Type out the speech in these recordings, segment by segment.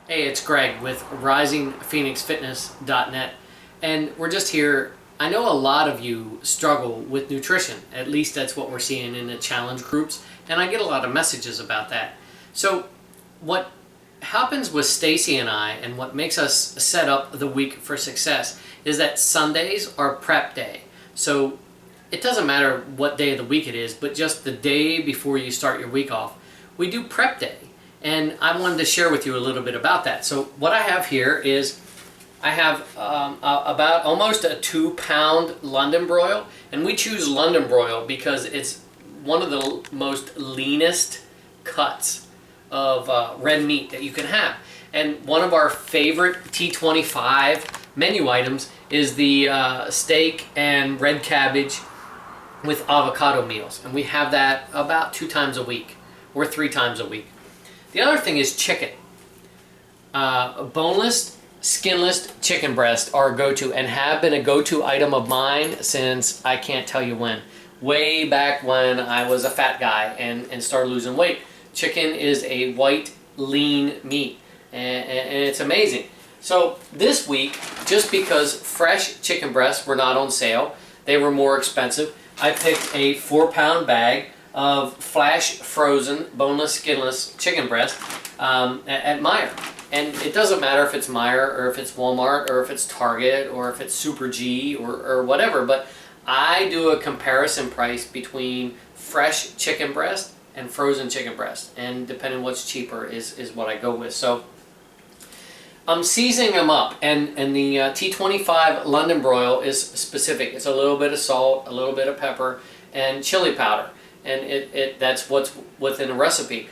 Hey, it's Greg with RisingPhoenixFitness.net, and we're just here. I know a lot of you struggle with nutrition. At least that's what we're seeing in the challenge groups, and I get a lot of messages about that. So what happens with Stacey and I, and what makes us set up the week for success, is that Sundays are prep day. So it doesn't matter what day of the week it is, but just the day before you start your week off, we do prep day. And I wanted to share with you a little bit about that. So what I have here is I have about almost a 2-pound London broil, and we choose London broil because it's one of the most leanest cuts of red meat that you can have. And one of our favorite T25 menu items is the steak and red cabbage with avocado meals, and we have that about 2 times a week or 3 times a week. The other thing is chicken. Boneless, skinless chicken breast are a go-to and have been a go-to item of mine since I can't tell you when. Way back when I was a fat guy and started losing weight. Chicken is a white, lean meat, and it's amazing. So this week, just because fresh chicken breasts were not on sale, they were more expensive, I picked a 4-pound bag of flash frozen boneless skinless chicken breast at Meijer. And it doesn't matter if it's Meijer or if it's Walmart or if it's Target or if it's Super G or whatever, but I do a comparison price between fresh chicken breast and frozen chicken breast, and depending what's cheaper is what I go with. So I'm seasoning them up, and the T25 London broil is specific. It's a little bit of salt, a little bit of pepper, and chili powder. And that's what's within the recipe.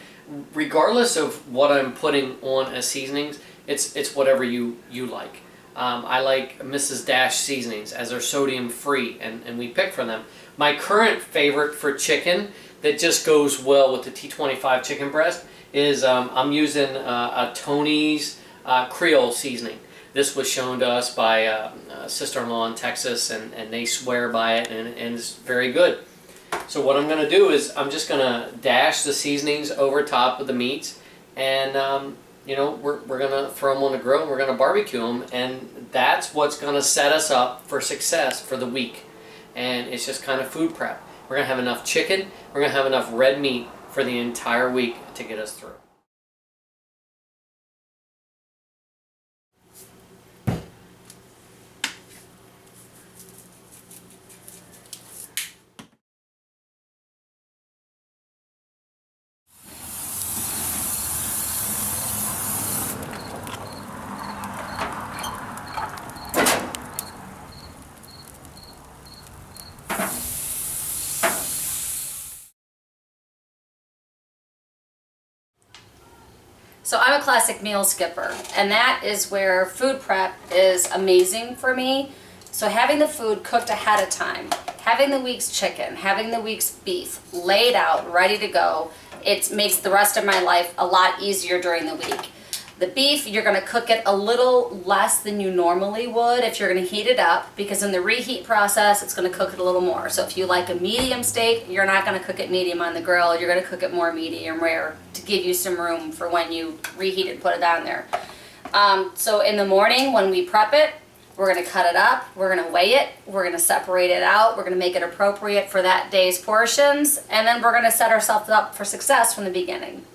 Regardless of what I'm putting on as seasonings, it's whatever you like. I like Mrs. Dash seasonings as they're sodium free, and we pick from them. My current favorite for chicken that just goes well with the T25 chicken breast is I'm using a Tony's Creole seasoning. This was shown to us by a sister-in-law in Texas, and they swear by it, and it's very good. So what I'm going to do is I'm just going to dash the seasonings over top of the meats, and you know, we're going to throw them on the grill and we're going to barbecue them, and that's what's going to set us up for success for the week. And it's just kind of food prep. We're going to have enough chicken, we're going to have enough red meat for the entire week to get us through. So I'm a classic meal skipper, and that is where food prep is amazing for me. So having the food cooked ahead of time, having the week's chicken, having the week's beef laid out, ready to go, it makes the rest of my life a lot easier during the week. The beef, you're going to cook it a little less than you normally would if you're going to heat it up, because in the reheat process, it's going to cook it a little more. So if you like a medium steak, you're not going to cook it medium on the grill. You're going to cook it more medium rare to give you some room for when you reheat it and put it on there. So in the morning when we prep it, we're going to cut it up, we're going to weigh it, we're going to separate it out, we're going to make it appropriate for that day's portions, and then we're going to set ourselves up for success from the beginning.